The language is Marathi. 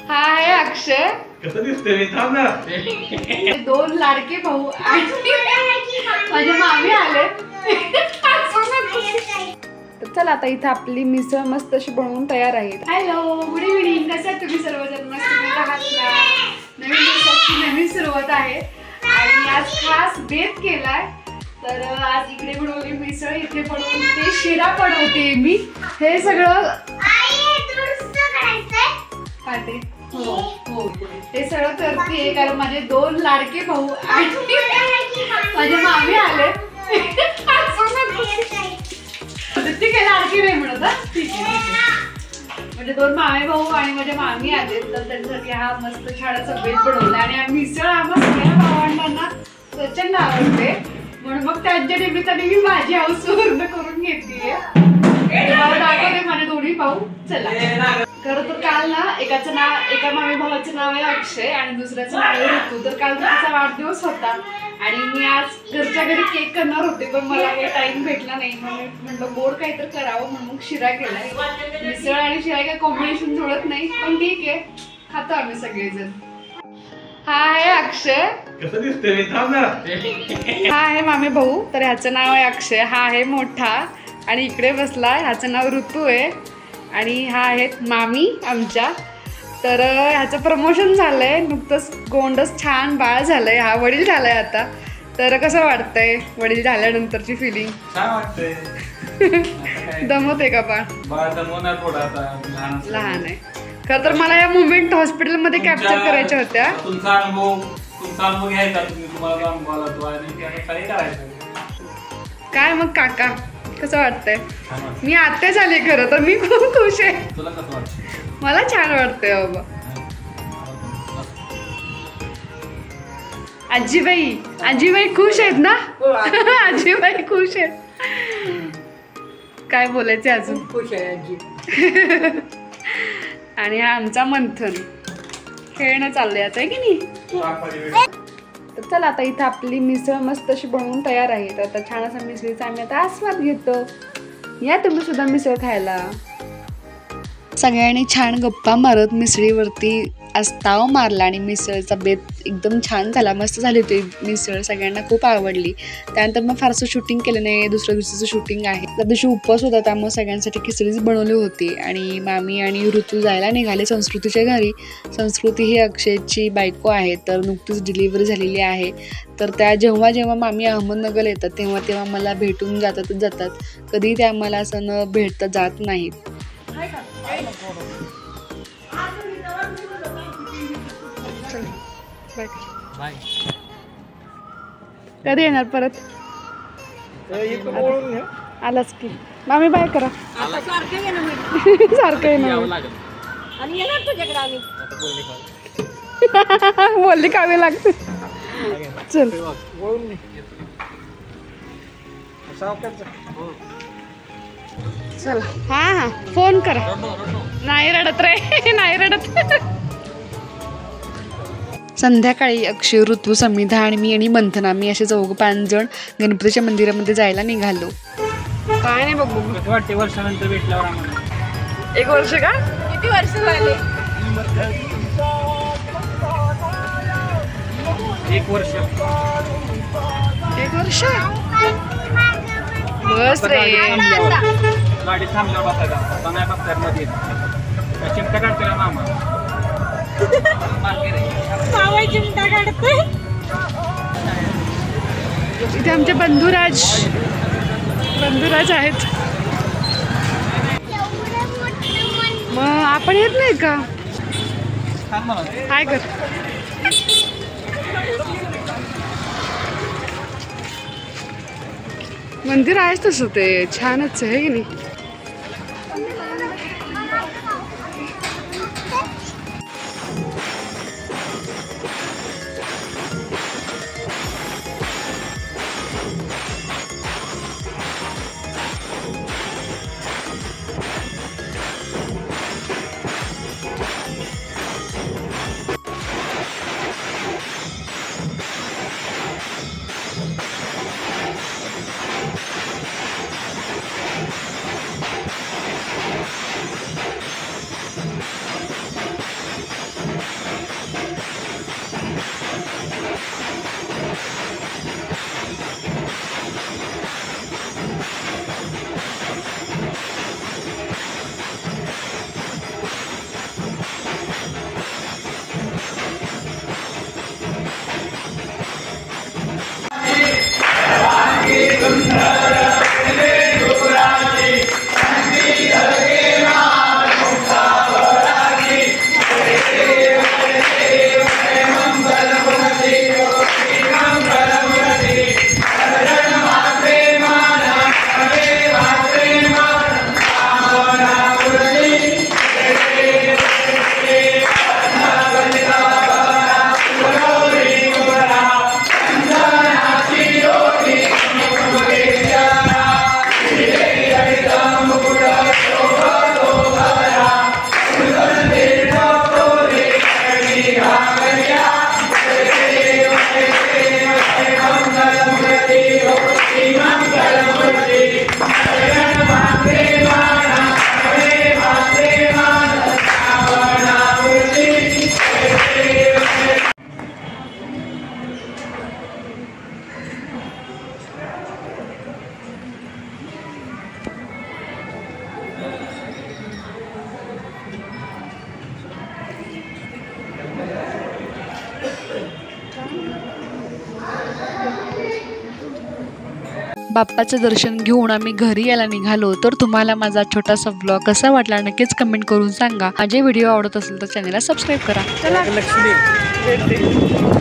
हा आहे अक्षय. कसं दिसतंय मी थांब ना. दोन लाडके भाऊ आणि माझे मामी आले. तर चला आता इथे आपली मिसळ मस्त अशी बनवून तयार आहे. Hello, good evening. कसं आहे तुम्ही सर्वजण? मस्त आहात ना? नवीन दिवसाची नवीन सुरुवात आहे आणि आज खास बेत केलाय. तर आज इकडे बनवली मिसळ, इथे बनवते शिरा बनवते मी. हे सगळं पाटे हो हो हे सगळं करते कारण माझे दोन लाडके भाऊ आणि माझे मामी आले. ठीक आहे, लाडकी नाही म्हणत. ठीक आहे. म्हणजे दोन मामे भाऊ आणि माझ्या मामी आले तर त्यांच्यासाठी हा मस्त छाडाचा बेत बनवला. आणि मिसळ आम्हा सगळ्या भावांना प्रचंड आवडते म्हणून मग त्यांच्या निमित्ताने मी माझी हाऊस पूर्ण करून घेतलीये. दाखवते माझे दोन्ही भाऊ. चला. खरं तर काल ना एकाचं नाव, एका मामी भावाचं नाव आहे अक्षय आणि दुसऱ्याचं नाव आहे ऋतू. तर काल त्याचा वाढदिवस होता आणि मी आज घरच्या घरी केक करणार होते पण मला काही टाइम भेटला नाही. मग मी म्हटलं गोड काहीतरी करावं म्हणून मग शिरा केलाय. मिसळ आणि शिरा काही कॉम्बिनेशन जुळत नाही पण ठीक आहे, खातो आम्ही सगळेजण. हा आहे अक्षय. कसं दिसतंय मी थांब ना. हा आहे मामी भाऊ. तर ह्याचं नाव आहे अक्षय. हा आहे मोठा आणि इकडे बसलाय, ह्याचं नाव ऋतू आहे. आणि हा आहेत मामी आमच्या. तर ह्याचं प्रमोशन झालंय नुकतंच, गोंडस छान बाळ झालंय. हा वडील झालाय आता. तर कसं वाटतंय वडील झाल्यानंतरची फिलिंग? छान वाटतंय. दमवते का बाळ? बाळ दमवणार थोडा आता, लहान आहे. खरं तर मला या मुवमेंट हॉस्पिटलमध्ये कॅप्चर करायच्या होत्या. तुमचा अनुभव घ्यायचा. तुम्हाला अनुभव आला तो आणि काही करायचं. काय मग काका कसं वाटतंय? मी आत्याच आले खरं तर मी खूप खुश आहे. तुला कसं वाटतं? मला छान वाटतंय बाबा. आजीबाई खुश आहेत ना? आजीबाई खुश आहेत. काय बोलायचे अजून? खुश आहे आजी. आणि हा आमचा मंथन खेळणं चाललंय आता, आहे की नाही? तर चला आता इथं आपली मिसळ मस्त अशी बनवून तयार आहे. तर आता छान असा मिसळीचा आम्ही आता आस्वाद घेतो. या तुम्ही सुद्धा मिसळ खायला. सगळ्यांनी छान गप्पा मारत मिसळीवरती ताव मारला आणि मिसळचा बेत एकदम छान झाला. मस्त झाली होती मिसळ, सगळ्यांना खूप आवडली. त्यानंतर मग फारसं शूटिंग केलं नाही. दुसऱ्या दिवशीचं शूटिंग आहे. त्या दिवशी उपवास होता त्यामुळे सगळ्यांसाठी खिचडीच बनवली होती. आणि मामी आणि ऋतू जायला निघाले संस्कृतीच्या घरी. संस्कृती ही अक्षयची बायको आहे, तर नुकतीच डिलिव्हरी झालेली आहे. तर त्या जेव्हा मामी अहमदनगरला येतात तेव्हा मला भेटून जातात. कधी त्या मला असं न भेटता जात नाहीत. कधी येणार परत? आलाच की मामी बाय करा. सारखं येणार बोलली कावे लागते. चल चल. हा फोन करा. नाही रडत रे, नाही रडत. संध्याकाळी अक्षय, ऋतू, समिधा आणि मी आणि मंथना, मी असे 4-5 जण गणपतीच्या मंदिरामध्ये जायला निघालो. काय नाही बघू वाटते वर्षानंतर भेटल्यावर आम्हाला. 1 वर्ष का? किती वर्ष झाले? 1 वर्ष. 1 वर्ष बस रे. गाडी थांबल्यावर बसायचा. आता नाही बसताय मध्ये चिमटा काढते का मामा? मामा चिमटा काढते. इथे आमचे बंधुराज आहेत. मग आपण येत नाही का? काय कर मंदिर आहेच तसं, ते छानच आहे की नाही? बाप्पाचं दर्शन घेऊन आम्ही घरी यायला निघालो. तर तुम्हाला माझा छोटासा व्लॉग कसा वाटला नक्कीच कमेंट करून सांगा. माझे व्हिडिओ आवडत असेल तर चॅनलला सबस्क्राईब करा. चला लक्ष्मी